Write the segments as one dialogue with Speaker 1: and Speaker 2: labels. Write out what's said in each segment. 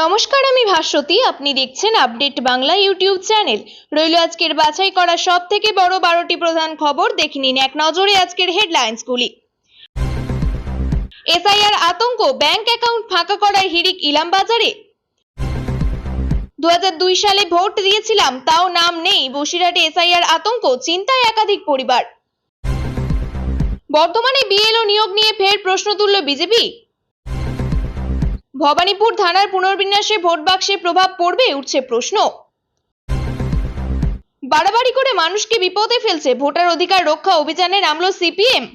Speaker 1: নমস্কার, আমি ভাস্বতী। আপনি দেখছেন আপডেট বাংলা ইউটিউব চ্যানেল। রইল আজকের বাছাই করা সব থেকে বড় 12টি প্রধান খবর। দেখে নিন এক নজরে আজকের হেডলাইন্সগুলি। এসআইআর আতঙ্ক, ব্যাংক অ্যাকাউন্ট ফাঁকা করার হিড়িক ইলামবাজারে। 2002 সালে ভোট দিয়েছিলাম, তাও নাম নেই। বসিরহাটে এসআইআর আতঙ্ক, চিন্তায় একাধিক পরিবার। বর্ধমানে বিএলও নিয়োগ নিয়ে ফের প্রশ্ন তুলল বিজেপি। ভবানীপুর থানার পুনর্বিন্যাসে ভোট বাক্সে প্রভাব পড়বে, উঠছে প্রশ্ন। বাড়াবাড়ি করে মানুষকে বিপদে ফেলছে, ভোটার অধিকার রক্ষা অভিযানে নামলো সিপিএম।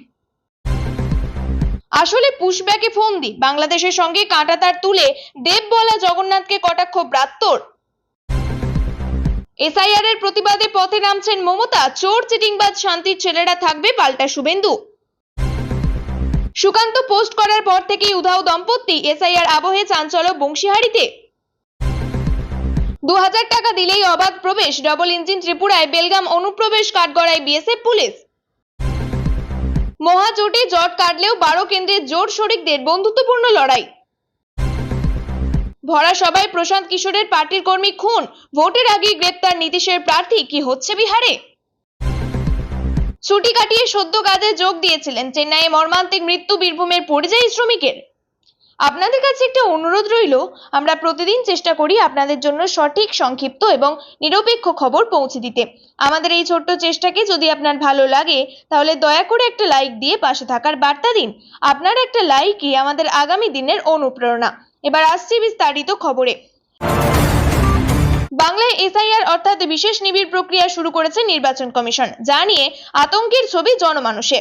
Speaker 1: আসলে পুশব্যাকে ফন্দি, বাংলাদেশের সঙ্গে কাঁটাতার তুলে দেব বলা জগন্নাথকে কটাক্ষ ব্রাত্যর। এসআইআর এর প্রতিবাদে পথে নামছেন মমতা। চোর চিটিংবাজ শান্তির ছেলেরা থাকবে, পাল্টা শুভেন্দু। সুকান্ত পোস্ট করার পর থেকেই উধাও দম্পতি। এসআইআর আবহে চাঞ্চল্য বংশীহারিতে। 2000 টাকা দিলেই অবাধ প্রবেশ, ডবল ইঞ্জিন ত্রিপুরায় বেলগাম অনুপ্রবেশ কাঠগড়ায় বিএসএফ পুলিশ। মহাজোটে জট কাটলেও 12 কেন্দ্রের জোট শরিকদের বন্ধুত্বপূর্ণ লড়াই। ভরা সভায় প্রশান্ত কিশোরের পার্টির কর্মী খুন, ভোটের আগে গ্রেপ্তার নীতিশের প্রার্থী। কি হচ্ছে বিহারে? ছুটি কাটিয়ে সদ্য কাজে যোগ দিয়েছিলেন, চেন্নাইয়ে মর্মান্তিক মৃত্যু বীরভূমের পরিযায়ী শ্রমিকের। আপনাদের কাছে একটা অনুরোধ রইল, আমরা প্রতিদিন চেষ্টা করি আপনাদের জন্য সঠিক, সংক্ষিপ্ত এবং নিরপেক্ষ খবর পৌঁছে দিতে। আমাদের এই ছোট্ট চেষ্টাকে যদি আপনার ভালো লাগে, তাহলে দয়া করে একটা লাইক দিয়ে পাশে থাকার বার্তা দিন। আপনার একটা লাইকই আমাদের আগামী দিনের অনুপ্রেরণা। এবার আসছি বিস্তারিত খবরে। বাংলায় এসআইআর অর্থাৎ বিশেষ নিবিড় প্রক্রিয়া শুরু করেছে নির্বাচন কমিশন, যা নিয়ে আতঙ্কের ছবি জনমানুষে।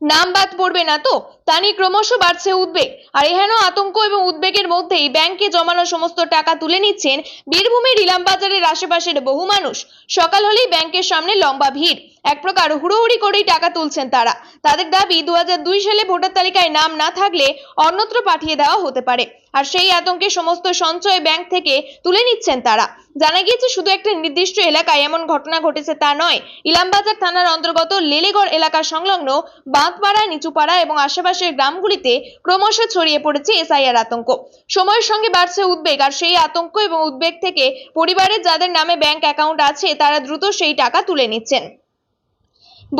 Speaker 1: নাম বাদ পড়বে না তো, তা নিয়ে ক্রমশ বাড়ছে উদ্বেগ। আর এহেন আতঙ্ক এবং উদ্বেগের মধ্যেই ব্যাংকে জমানো সমস্ত টাকা তুলে নিচ্ছেন বীরভূমের ইলামবাজারের আশেপাশের বহু মানুষ। সকাল হলেই ব্যাংকের সামনে লম্বা ভিড়, এক প্রকার হুড়োহুড়ি করেই টাকা তুলছেন তারা। তাদের দাবি 2002 সালে ভোটার তালিকায় নাম না থাকলে অন্যত্র পাঠিয়ে দেওয়া হতে পারে, আর সেই আতঙ্কে সমস্ত সঞ্চয় ব্যাংক থেকে তুলে নিচ্ছেন তারা। জানা গিয়েছে, শুধু একটা নির্দিষ্ট এলাকায় এমন ঘটনা ঘটেছে তা নয়। ইলামবাজার থানার অন্তর্গত লেলেগড় এলাকা সংলগ্ন বাঁধপাড়া, নিচুপাড়া এবং আশেপাশের গ্রামগুলিতে ক্রমশ ছড়িয়ে পড়েছে এসআইআর আতঙ্ক। সময়ের সঙ্গে বাড়ছে উদ্বেগ, আর সেই আতঙ্ক এবং উদ্বেগ থেকে পরিবারের যাদের নামে ব্যাংক অ্যাকাউন্ট আছে তারা দ্রুত সেই টাকা তুলে নিচ্ছেন।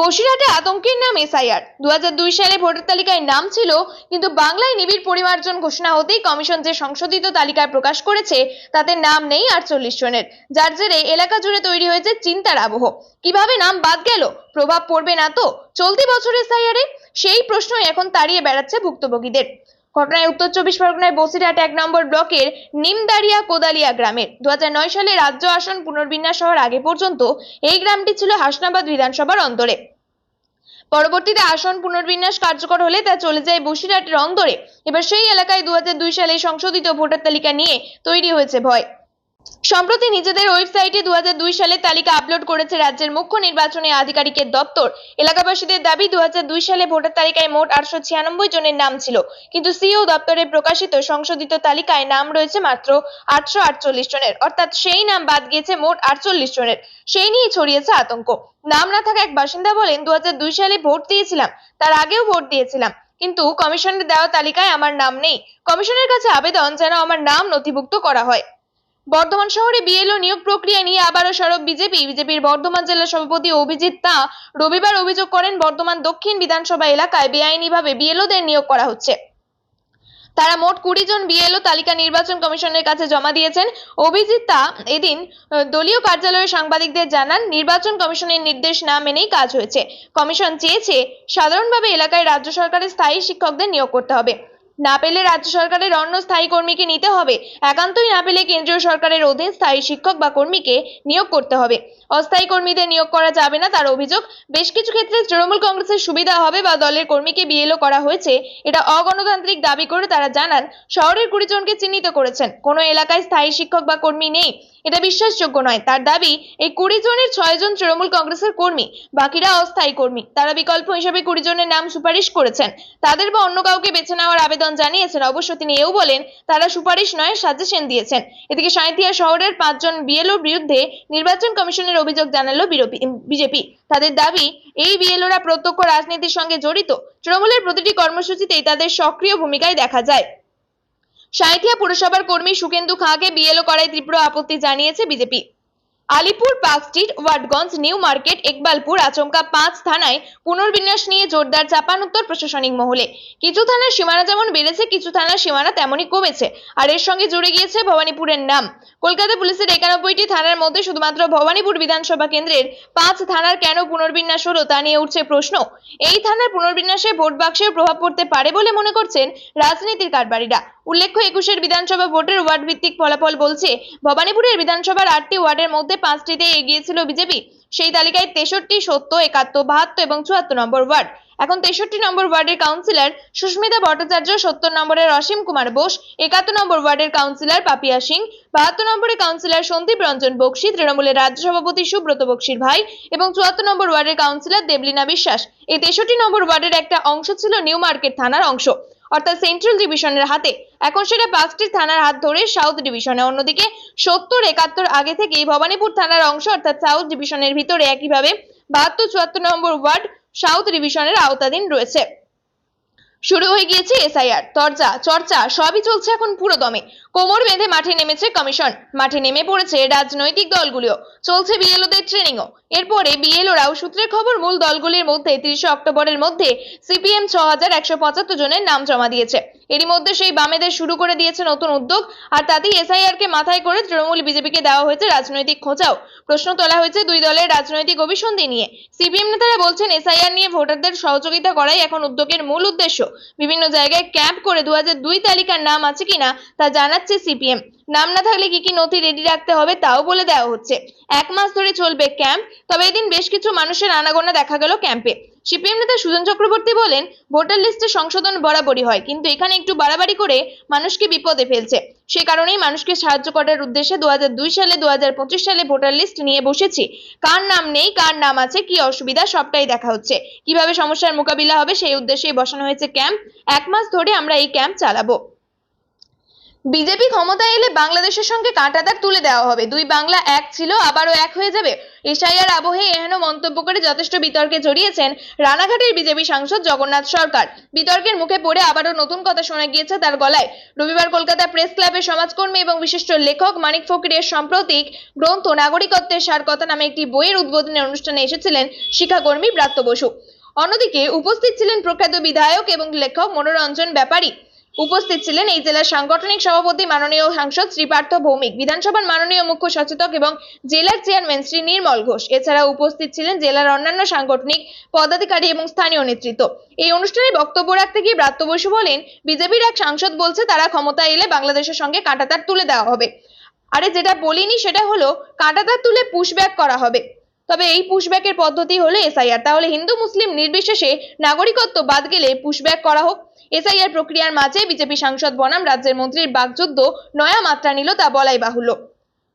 Speaker 1: বসিরহাটে আতঙ্কের নাম এসআইআর। 2002 সালে ভোটার তালিকায় নাম ছিল, কিন্তু বাংলায় নিবিড় পরিমার্জন ঘোষণা হতেই কমিশন যে সংশোধিত তালিকায় প্রকাশ করেছে তাতে নাম নেই 48 জনের, যার জেরে এলাকা জুড়ে তৈরি হয়েছে চিন্তার আবহ। কিভাবে নাম বাদ গেল? প্রভাব পড়বে না তো চলতি বছরের এসআইআর-এ? সেই প্রশ্নই এখন তাড়িয়ে বেড়াচ্ছে ভুক্তভোগীদের। ঘটনায় উত্তর 24 পরগনায় বসিরহাট 1 নম্বর ব্লকের নিমদারিয়া কোদালিয়া গ্রামের 2009 সালে রাজ্য আসন পুনর্বিন্যাস হওয়ার আগে পর্যন্ত এই গ্রামটি ছিল হাসনাবাদ বিধানসভার অন্তরে। পরবর্তীতে আসন পুনর্বিন্যাস কার্যকর হলে তা চলে যায় বসিরহাটের অন্তরে। এবার সেই এলাকায় 2002 সালে সংশোধিত ভোটার তালিকা নিয়ে তৈরি হয়েছে ভয়। সম্প্রতি নিজেদের ওয়েবসাইটে 2002 সালের তালিকা আপলোড করেছে রাজ্যের মুখ্য নির্বাচনী আধিকারিকের দপ্তর। এলাকাবাসীদের দাবি, 2002 সালে ভোটার তালিকায় মোট 896 জনের নাম ছিল, কিন্তু সিইও দপ্তরে প্রকাশিত সংশোধিত তালিকায় নাম রয়েছে মাত্র 848 জনের, অর্থাৎ সেই নাম বাদ গিয়েছে মোট 48 জনের। সেই নিয়ে ছড়িয়েছে আতঙ্ক। নাম না থাকা এক বাসিন্দা বলেন, 2002 সালে ভোট দিয়েছিলাম, তার আগেও ভোট দিয়েছিলাম, কিন্তু কমিশনের দেওয়া তালিকায় আমার নাম নেই। কমিশনের কাছে আবেদন যেন আমার নাম নথিভুক্ত করা হয়। বর্ধমান শহরে বিএলও নিয়োগ প্রক্রিয়া নিয়ে আবারও সরব বিজেপির বর্ধমান জেলা সভাপতি অভিজিৎ তা রবিবার অভিযোগ করেন, বর্ধমান দক্ষিণ বিধানসভা এলাকায় বেআইনিভাবে বিএলওদের নিয়োগ করা হচ্ছে। তারা মোট 20 জন বিএলও তালিকা নির্বাচন কমিশনের কাছে জমা দিয়েছেন। অভিজিৎ তা এদিন দলীয় কার্যালয়ে সাংবাদিকদের জানান, নির্বাচন কমিশনের নির্দেশ না মেনেই কাজ হয়েছে। কমিশন চেয়েছে সাধারণভাবে এলাকায় রাজ্য সরকারের স্থায়ী শিক্ষকদের নিয়োগ করতে হবে। না পেলে রাজ্য সরকারের অন্য স্থায়ী কর্মীকে নিতে হবে। একান্তই না পেলে কেন্দ্রীয় সরকারের অধীন স্থায়ী শিক্ষক বা কর্মীকে নিয়োগ করতে হবে। অস্থায়ী কর্মীদের নিয়োগ করা যাবে না, তার অভিযোগ। বেশ কিছু ক্ষেত্রে তৃণমূল কংগ্রেসের সুবিধা হবে বা দলের কর্মীকে বিএলও করা হয়েছে, এটা অগণতান্ত্রিক দাবি করে তারা জানান, শহরের 20 জনকে চিহ্নিত করেছেন, কোনো এলাকায় স্থায়ী শিক্ষক বা কর্মী নেই, এটা বিশ্বাসযোগ্য নয়। তার দাবি, এই 20 জনের 6 জন তৃণমূল কংগ্রেসের কর্মী, বাকিরা অস্থায়ী কর্মী। তারা বিকল্প হিসেবে 20 জনের নাম সুপারিশ করেছেন, তাদের বা অন্য কাউকে বেছে নেওয়ার আবেদন জানিয়েছেন। অবশ্য তিনি এও বলেন, তারা সুপারিশ নয়, সাজেশন দিয়েছেন। এদিকে সাঁইথিয়া শহরের 5 জন বিএলওর বিরুদ্ধে নির্বাচন কমিশনের অভিযোগ জানালো বিজেপি। তাদের দাবি, এই বিএলওরা প্রত্যক্ষ রাজনীতির সঙ্গে জড়িত। তৃণমূলের প্রতিটি কর্মসূচিতেই তাদের সক্রিয় ভূমিকায় দেখা যায়। সাঁইথিয়া পুরসভার কর্মী সুকেন্দু খাঁকে বিএলও করায় তীব্র আপত্তি জানিয়েছে BJP. Alipur, park street, Watgunge, new market, Ekbalpur, আচমকা 5 থানায় পুনর্বিন্যাস নিয়ে জোরদার চাপানোত্তর প্রশাসনিক মহলে। কিছু থানার সীমানা যেমন বেড়েছে, কিছু থানার সীমানা তেমনই কমেছে, আর এর সঙ্গে জুড়ে গিয়েছে ভবানীপুরের নাম। কলকাতা পুলিশের 91টি থানার মধ্যে শুধুমাত্র ভবানীপুর বিধানসভা কেন্দ্রের 5 থানার কেন পুনর্বিন্যাস হলো তা নিয়ে উঠছে প্রশ্ন। এই থানার পুনর্বিন্যাসে ভোট বাক্সের প্রভাব পড়তে পারে বলে মনে করছেন রাজনীতির কারবারিরা। উল্লেখ্য, 21 বিধানসভা ভোটের ওয়ার্ড ভিত্তিক ফলাফল বলছে ভবানীপুরের বিধানসভার 8টি ওয়ার্ডের মধ্যে 5টিতে এগিয়ে ছিল বিজেপি। সেই তালিকায় 63, 70, 71, 72 এবং 74 নম্বর ওয়ার্ড। এখন 63 নম্বর ওয়ার্ডের কাউন্সিলর সুস্মিতা ভট্টাচার্য, 70 নম্বরের অসীম কুমার বোস, 71 নম্বর ওয়ার্ডের কাউন্সিলর পাপিয়া সিং, 72 নম্বরের কাউন্সিলর সন্দীপ রঞ্জন বক্সি, তৃণমূলের রাজ্য সভাপতি সুব্রত বক্সির ভাই, এবং 74 নম্বর ওয়ার্ডের কাউন্সিলর দেবলীনা বিশ্বাস। এই 63 নম্বর ওয়ার্ডের একটা অংশ ছিল নিউ মার্কেট থানার অংশ, অর্থাৎ সেন্ট্রাল ডিভিশনের হাতে। এখন সেটা 5টি থানার হাত ধরে সাউথ ডিভিশনে। অন্যদিকে 70, 71 আগে থেকেই ভবানীপুর থানার অংশ, অর্থাৎ সাউথ ডিভিশনের ভিতরে। একইভাবে 72, 74 নম্বর ওয়ার্ড সাউথ ডিভিশনের আওতাধীন রয়েছে। শুরু হয়ে গিয়েছে এসআইআর, চর্চা সবই চলছে এখন পুরো দমে। কোমর বেঁধে মাঠে নেমেছে কমিশন, মাঠে নেমে পড়েছে রাজনৈতিক দলগুলিও, চলছে বিএলওদের ট্রেনিংও। এরপরে বিএলওরাও, সূত্রের খবর, মূল দলগুলির মধ্যে 30 অক্টোবরের মধ্যে সিপিএম 6175 জনের নাম জমা দিয়েছে। এরই মধ্যে সেই বামেদের শুরু করে দিয়েছে নতুন উদ্যোগ, আর তাতেই এসআইআর কে মাথায় করে তৃণমূল বিজেপিকে দেওয়া হয়েছে রাজনৈতিক খোঁচাও। প্রশ্ন তোলা হয়েছে দুই দলের রাজনৈতিক অভিসন্ধি নিয়ে। সিপিএম নেতারা বলছেন এসআইআর নিয়ে ভোটারদের সহযোগিতা করাই এখন উদ্যোগের মূল উদ্দেশ্য। বিভিন্ন জায়গায় ক্যাম্প করে 2002 তালিকার নাম আছে কিনা তা জানাচ্ছে সিপিএম। নাম না থাকলে কি কি নথি রেডি রাখতে হবে তাও বলে দেওয়া হচ্ছে। 1 মাস ধরে চলবে ক্যাম্প। তবে এদিন বেশ কিছু মানুষের আনাগোনা দেখা গেল ক্যাম্পে। সিপিএম নেতা সুজন চক্রবর্তী বলেন, ভোটার লিস্টে সংশোধন বরাবরই হয়, কিন্তু এখানে একটু বাড়াবাড়ি করে মানুষকে বিপদে ফেলছে। সে কারণেই মানুষকে সাহায্য করার উদ্দেশ্যে 2002 সালে 2025 সালে ভোটার লিস্ট নিয়ে বসেছি। কার নাম নেই, কার নাম আছে, কি অসুবিধা সবটাই দেখা হচ্ছে। কিভাবে সমস্যার মোকাবিলা হবে সেই উদ্দেশ্যেই বসানো হয়েছে ক্যাম্প। 1 মাস ধরে আমরা এই ক্যাম্প চালাবো। বিজেপি ক্ষমতায় এলে বাংলাদেশের সঙ্গে কাঁটাতার তুলে দেওয়া হবে। দুই বাংলা এক ছিল, আবারও এক হয়ে যাবে। এসআইআর আবহে এহেন মন্তব্য করে যথেষ্ট বিতর্কে জড়িয়েছেন রানাঘাটের বিজেপি সাংসদ জগন্নাথ সরকার। বিতর্কের মুখে পড়ে আবারও নতুন কথা শোনা গিয়েছে তার গলায়। রবিবার কলকাতা প্রেস ক্লাবে সমাজকর্মী এবং বিশিষ্ট লেখক মানিক ফকিরের সাম্প্রতিক গ্রন্থ নাগরিকত্বের সার কথা নামে একটি বইয়ের উদ্বোধনী অনুষ্ঠানে এসেছিলেন শিক্ষাকর্মী ব্রাত্য বসু। অন্যদিকে উপস্থিত ছিলেন প্রখ্যাত বিধায়ক এবং লেখক মনোরঞ্জন ব্যাপারী। উপস্থিত ছিলেন এই জেলার সাংগঠনিক সভাপতি মাননীয় সাংসদ শ্রী পার্থ ভৌমিক, বিধানসভার মাননীয় মুখ্য সচেতক এবং জেলার চেয়ারম্যান শ্রী নির্মল ঘোষ। এছাড়া উপস্থিত ছিলেন জেলার অন্যান্য সাংগঠনিক পদাধিকারী এবং স্থানীয় নেতৃত্ব। এই অনুষ্ঠানে বক্তব্য রাখতে গিয়ে ব্রাত্য বসু বলেন, বিজেপির এক সাংসদ বলছে তারা ক্ষমতায় এলে বাংলাদেশের সঙ্গে কাঁটাতার তুলে দেওয়া হবে। আরে যেটা বলিনি সেটা হলো কাঁটাতার তুলে পুশব্যাক করা হবে। তবে এই পুশব্যাকের পদ্ধতি হলো এসআইআর। তাহলে হিন্দু মুসলিম নির্বিশেষে নাগরিকত্ব বাদ গেলে পুশব্যাক করা হোক। এসআইআর প্রক্রিয়ার মাঝে বিজেপি সাংসদ বনাম রাজ্যের মন্ত্রীর বাকযুদ্ধ নয়া মাত্রা নিল তা বলাই বাহুল্য।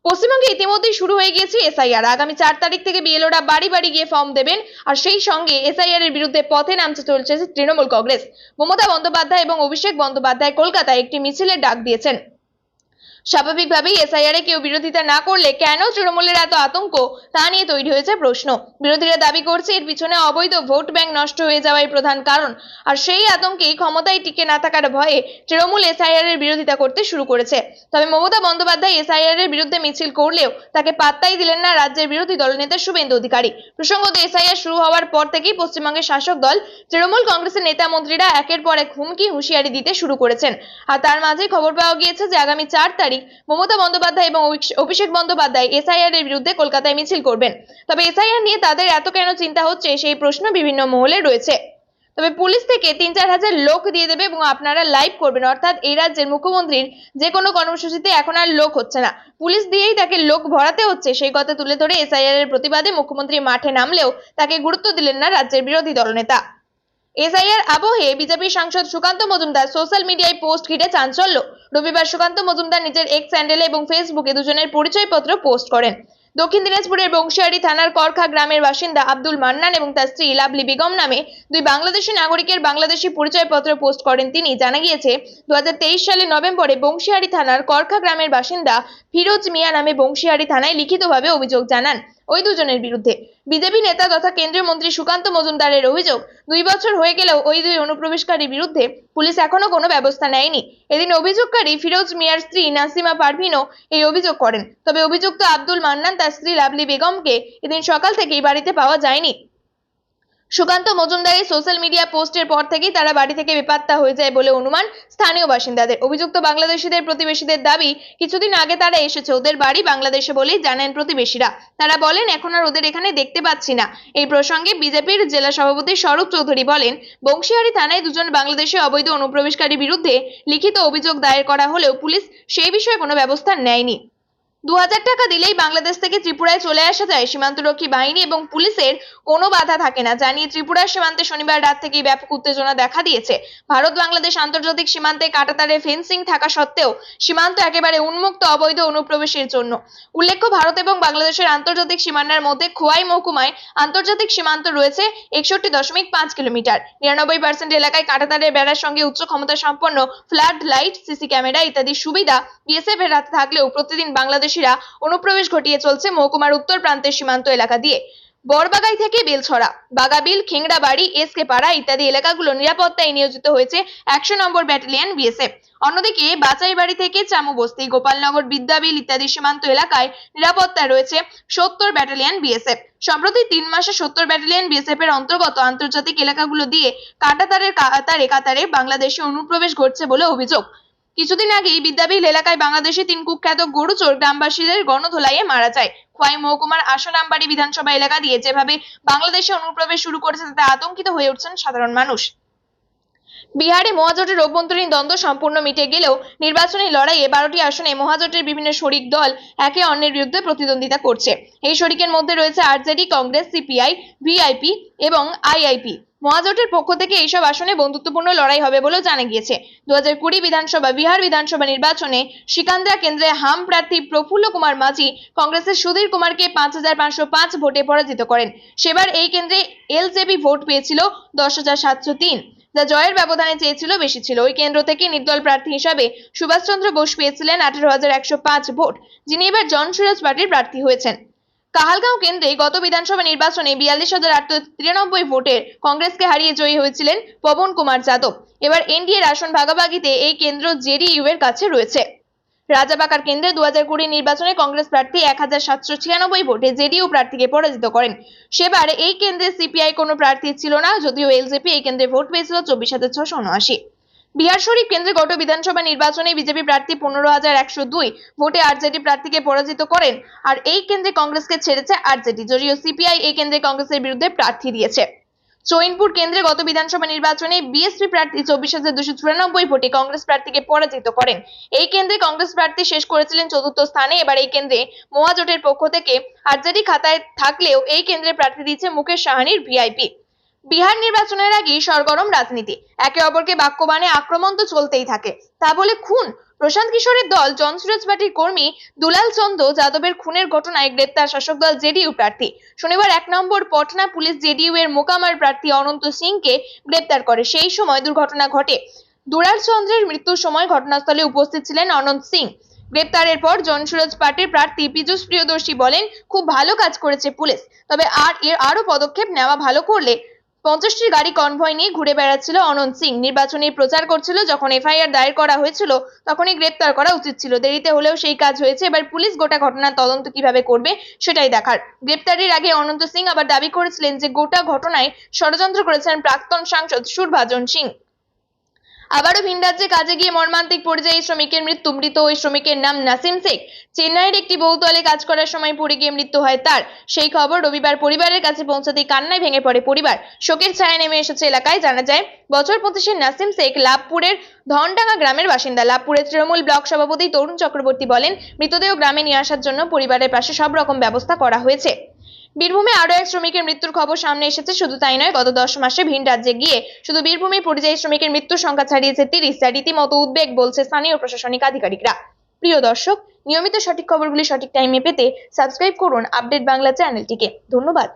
Speaker 1: পশ্চিমবঙ্গে ইতিমধ্যেই শুরু হয়ে গিয়েছে এসআইআর। আগামী 4 তারিখ থেকে বিএলওরা বাড়ি বাড়ি গিয়ে ফর্ম দেবেন। আর সেই সঙ্গে এসআইআর এর বিরুদ্ধে পথে নামতে চলেছে তৃণমূল কংগ্রেস। মমতা বন্দ্যোপাধ্যায় এবং অভিষেক বন্দ্যোপাধ্যায় কলকাতায় একটি মিছিলের ডাক দিয়েছেন। স্বাভাবিকভাবেই এসআইআর এ কেউ বিরোধিতা না করলে কেন তৃণমূলের এত আতঙ্ক তা নিয়ে তৈরি হয়েছে প্রশ্ন। বিরোধীরা দাবি করছে এর পিছনে অবৈধ ভোট ব্যাংক নষ্ট হয়ে যাওয়াই প্রধান কারণ। আর সেই আতঙ্কেই ক্ষমতায় টিকে না থাকার ভয়ে তৃণমূল এসআইআর এর বিরোধিতা করতে শুরু করেছে। তবে মমতা বন্দ্যোপাধ্যায় এসআইআর এর বিরুদ্ধে মিছিল করলেও তাকে পাত্তাই দিলেন না রাজ্যের বিরোধী দলনেতা শুভেন্দু অধিকারী। প্রসঙ্গত, এসআইআর শুরু হওয়ার পর থেকেই পশ্চিমবঙ্গের শাসক দল তৃণমূল কংগ্রেসের নেতা মন্ত্রীরা একের পর এক হুঁশিয়ারি দিতে শুরু করেছেন। আর তার মাঝে খবর পাওয়া গিয়েছে যে আগামী 4 তারিখ মমতা বন্দ্যোপাধ্যায় এবং অভিষেক বন্দ্যোপাধ্যায় এসআইআর এর বিরুদ্ধে কলকাতায় মিছিল করবেন। তবে এসআইআর নিয়ে তাদের এত কেন চিন্তা হচ্ছে সেই প্রশ্ন বিভিন্ন মহলে রয়েছে। তবে পুলিশ থেকে 3-4 হাজার লোক দিয়ে দেবে এবং আপনারা লাইভ করবেন, অর্থাৎ এই রাজ্যের মুখ্যমন্ত্রীর যে কোনো কর্মসূচিতে এখন আর লোক হচ্ছে না, পুলিশ দিয়েই তাকে লোক ভরাতে হচ্ছে। সেই কথা তুলে ধরে এসআইআর এর প্রতিবাদে মুখ্যমন্ত্রী মাঠে নামলেও তাকে গুরুত্ব দিলেন না রাজ্যের বিরোধী দলনেতা। এসআইআর আবহে বিজেপি সাংসদ সুকান্ত মজুমদার সোশ্যাল মিডিয়ায় পোস্ট ঘিরে চাঞ্চল্য। রবিবার সুকান্ত মজুমদার নিজের এক্স হ্যান্ডেলে এবং ফেসবুকে দুজনের পরিচয়পত্র পোস্ট করেন। দক্ষিণ দিনাজপুরের বংশিয়ারি থানার করখা গ্রামের বাসিন্দা আব্দুল মান্নান এবং তার স্ত্রী লাভলি বেগম নামে দুই বাংলাদেশি নাগরিকের বাংলাদেশি পরিচয়পত্র পোস্ট করেন তিনি। জানা গিয়েছে 2023 সালে নভেম্বরে বংশিয়ারি থানার করখা গ্রামের বাসিন্দা ফিরোজ মিয়া নামে বংশিয়ারি থানায় লিখিতভাবে অভিযোগ জানান। ওই দুজনের বিরুদ্ধে। বিজেপি নেতা তথা কেন্দ্রীয় মন্ত্রী সুকান্ত মজুমদারের অভিযোগ, 2 বছর হয়ে গেলেও ওই দুই অনুপ্রবেশকারীর বিরুদ্ধে পুলিশ এখনো কোনো ব্যবস্থা নেয়নি। এদিন অভিযোগকারী ফিরোজ মিয়ার স্ত্রী নাসিমা পারভিনও এই অভিযোগ করেন। তবে অভিযুক্ত আব্দুল মান্নান তার স্ত্রী লাভলি বেগমকে এদিন সকাল থেকেই বাড়িতে পাওয়া যায়নি। সুকান্ত মজুমদারের সোশ্যাল মিডিয়া পোস্টের পর থেকেই তারা বাড়ি থেকে বেপাত্তা হয়ে যায় বলে অনুমান স্থানীয় বাসিন্দাদের। অভিযুক্ত বাংলাদেশিদের প্রতিবেশীদের দাবি, কিছুদিন আগে তারা এসেছে, ওদের বাড়ি বাংলাদেশে বলেই জানান প্রতিবেশীরা। তারা বলেন, এখন আর ওদের এখানে দেখতে পাচ্ছি না। এই প্রসঙ্গে বিজেপির জেলা সভাপতি স্বরূপ চৌধুরী বলেন, বংশীহারি থানায় দুজন বাংলাদেশি অবৈধ অনুপ্রবেশকারীর বিরুদ্ধে লিখিত অভিযোগ দায়ের করা হলেও পুলিশ সেই বিষয়ে কোনো ব্যবস্থা নেয়নি। 2000 টাকা দিলেই বাংলাদেশ থেকে ত্রিপুরায় চলে আসা যায়। সীমান্তরক্ষী বাহিনী এবং পুলিশের কোনো বাধা থাকে না জানিয়ে ত্রিপুরার সীমান্তে শনিবার রাত থেকেই ব্যাপক উত্তেজনা দেখা দিয়েছে। ভারত বাংলাদেশ আন্তর্জাতিক সীমান্তে কাঁটাতারে ফেন্সিং থাকা সত্ত্বেও সীমান্ত একেবারে উন্মুক্ত অবৈধ অনুপ্রবেশের জন্য। উল্লেখ্য, ভারত এবং বাংলাদেশের আন্তর্জাতিক সীমানার মধ্যে খোয়াই মহকুমায় আন্তর্জাতিক সীমান্ত রয়েছে 61.5 কিলোমিটার। 99% এলাকায় কাঁটাতারের বেড়ার সঙ্গে উচ্চ ক্ষমতা সম্পন্ন ফ্লাড লাইট, সিসি ক্যামেরা ইত্যাদি সুবিধা বিএসএফ এর হাতে থাকলেও প্রতিদিন বাংলাদেশিরা অনুপ্রবেশ ঘটিয়ে চলছে মহকুমার উত্তর প্রান্তের সীমান্ত এলাকা দিয়ে। বড়বাগাই থেকে বেলছড়া, বাগাবিল, খেংড়াবাড়ি, এসকে পাড়া ইত্যাদি এলাকাগুলো নিরাপত্তায় নিয়োজিত হয়েছে 100 নম্বর ব্যাটালিয়ন বিএসএফ। অন্যদিকে বাচাইবাড়ি থেকে চামুবস্তি, গোপালনগর, বিদ্যাবিল ইত্যাদি সীমান্ত এলাকায় নিরাপত্তায় রয়েছে 70 ব্যাটালিয়ন বিএসএফ। সম্প্রতি 3 মাসে 70 ব্যাটালিয়ন বিএসএফ এর অন্তর্গত আন্তর্জাতিক এলাকাগুলো দিয়ে কাঁটাতারের কাতারে বাংলাদেশে অনুপ্রবেশ ঘটছে বলে অভিযোগ। কিছুদিন আগেই বিদ্যাবিল এলাকায় বাংলাদেশি 3 কুখ্যাত গরুচোর গ্রামবাসীদের গণধোলাইয়ে মারা যায়। খোয়াই মহকুমার আশারামবাড়ি বিধানসভা এলাকা দিয়ে যেভাবে বাংলাদেশে অনুপ্রবেশ শুরু করেছে তাতে আতঙ্কিত হয়ে উঠছেন সাধারণ মানুষ। বিহারে মহাজোটের অভ্যন্তরীণ দ্বন্দ্ব সম্পূর্ণ মিটে গেলেও নির্বাচনী লড়াইয়ে 12টি আসনে মহাজোটের বিভিন্ন শরিক দল একে অন্যের বিরুদ্ধে প্রতিদ্বন্দ্বিতা করছে। এই শরিকের মধ্যে রয়েছে আরজেডি, কংগ্রেস, সিপিআই, ভিআইপি এবং আইআইপি। মহাজোটের পক্ষ থেকে এইসব আসনে বন্ধুত্বপূর্ণ লড়াই হবে বলেও জানা গিয়েছে। 2020 বিহার বিধানসভা নির্বাচনে সিকান্দ্রা কেন্দ্রে হাম প্রার্থী প্রফুল্ল কুমার মাঝি কংগ্রেসের সুধীর কুমারকে 5505 ভোটে পরাজিত করেন। সেবার এই কেন্দ্রে এলজেপি ভোট পেয়েছিল 10,703, যা জয়ের ব্যবধানে চেয়েছিল বেশি ছিল। ওই কেন্দ্র থেকে নির্দল প্রার্থী হিসাবে সুভাষচন্দ্র বোস পেয়েছিলেন 18,105 ভোট, যিনি এবার জনসুরাজ পার্টির প্রার্থী হয়েছেন। কাহালগাঁও কেন্দ্রে গত বিধানসভা নির্বাচনে 42,893 ভোটের কংগ্রেসকে হারিয়ে জয়ী হয়েছিলেন পবন কুমার যাদব। এবার এনডিএর আসন ভাগাভাগিতে এই কেন্দ্র জেডিইউ এর কাছে রয়েছে। রাজাবাকার কেন্দ্রে 2020 নির্বাচনে কংগ্রেস প্রার্থী 1796 ভোটে জেডিইউ প্রার্থীকে পরাজিত করেন। সেবার এই কেন্দ্রে সিপিআই কোনো প্রার্থী ছিল না, যদিও এলজেপি এই কেন্দ্রে ভোট পেয়েছিল 24,679। বিহার শরীফ কেন্দ্রে গত বিধানসভা নির্বাচনে বিজেপি প্রার্থী 15,102 ভোটে আরজেডি প্রার্থীকে পরাজিত করেন। আর এই কেন্দ্রে কংগ্রেসকে ছেড়েছে আরজেডি, যদিও সিপিআই এই কেন্দ্রে কংগ্রেসের বিরুদ্ধে প্রার্থী দিয়েছে। চৈনপুর কেন্দ্রে গত বিধানসভা নির্বাচনে বিএসপি প্রার্থী 24,294 ভোটে কংগ্রেস প্রার্থীকে পরাজিত করেন। এই কেন্দ্রে কংগ্রেস প্রার্থী শেষ করেছিলেন 4র্থ স্থানে। এবার এই কেন্দ্রে মহাজোটের পক্ষ থেকে আরজেডি খাতায় থাকলেও এই কেন্দ্রে প্রার্থী দিচ্ছে মুকেশ সাহানির ভিআইপি। বিহার নির্বাচনের আগেই সরগরম রাজনীতি, একে অপরকে বাক্যবাণে আক্রমণ তো চলতেই থাকে। তা বলে খুন? প্রশান্ত কিশোরের দল জনসুরাজ পার্টির কর্মী দুলাল চন্দ্র যাদবের খুনের ঘটনায় গ্রেপ্তার শাসক দল জেডিইউ প্রার্থী। শনিবার 1 নম্বর পটনা পুলিশ জেডিইউ এর মোকামার প্রার্থী অনন্ত সিংকে গ্রেপ্তার করে। সেই সময় দুর্ঘটনা ঘটে। দুলাল চন্দ্রের মৃত্যুর সময় ঘটনাস্থলে উপস্থিত ছিলেন অনন্ত সিং। গ্রেপ্তারের পর জনসুরাজ পার্টির প্রার্থী পীযূষ প্রিয়দর্শী বলেন, খুব ভালো কাজ করেছে পুলিশ, তবে আরো পদক্ষেপ নেওয়া ভালো করলে। 50টি গাড়ি কনভয় নিয়ে ঘুরে বেড়াচ্ছিল অনন্ত সিং, নির্বাচনী প্রচার করছিল। যখন এফআইআর দায়ের করা হয়েছিল তখনই গ্রেপ্তার করা উচিত ছিল, দেরিতে হলেও সেই কাজ হয়েছে। এবার পুলিশ গোটা ঘটনার তদন্ত কিভাবে করবে সেটাই দেখার। গ্রেপ্তারের আগে অনন্ত সিং আবার দাবি করেছিলেন যে গোটা ঘটনায় ষড়যন্ত্র করেছেন প্রাক্তন সাংসদ সুরভাজন সিং। আবারও ভিন রাজ্যে কাজে গিয়ে মর্মান্তিক পরিযায়ী শ্রমিকের মৃত্যু। মৃত ওই শ্রমিকের নাম নাসিম শেখ। চেন্নাইয়ের একটি বহুতলে কাজ করার সময় পড়ে গিয়ে মৃত্যু হয় তার। সেই খবর রবিবার পরিবারের কাছে পৌঁছাতেই কান্নায় ভেঙে পড়ে পরিবার। শোকের ছায়া নেমে এসেছে এলাকায়। জানা যায়, বছর 25-এর নাসিম শেখ লাভপুরের ধনডাঙ্গা গ্রামের বাসিন্দা। লাভপুরের তৃণমূল ব্লক সভাপতি তরুণ চক্রবর্তী বলেন, মৃতদেহ গ্রামে নিয়ে আসার জন্য পরিবারের পাশে সব রকম ব্যবস্থা করা হয়েছে। বীরভূমে আরো এক শ্রমিকের মৃত্যুর খবর সামনে এসেছে। শুধু তাই নয়, গত 10 মাসে ভিন রাজ্যে গিয়ে শুধু বীরভূমে পরিযায়ী শ্রমিকের মৃত্যুর সংখ্যা ছাড়িয়েছে 30। যা রীতিমতো উদ্বেগ বলছে স্থানীয় প্রশাসনিক আধিকারিকরা। প্রিয় দর্শক, নিয়মিত সঠিক খবরগুলি সঠিক টাইমে পেতে সাবস্ক্রাইব করুন আপডেট বাংলা চ্যানেলটিকে। ধন্যবাদ।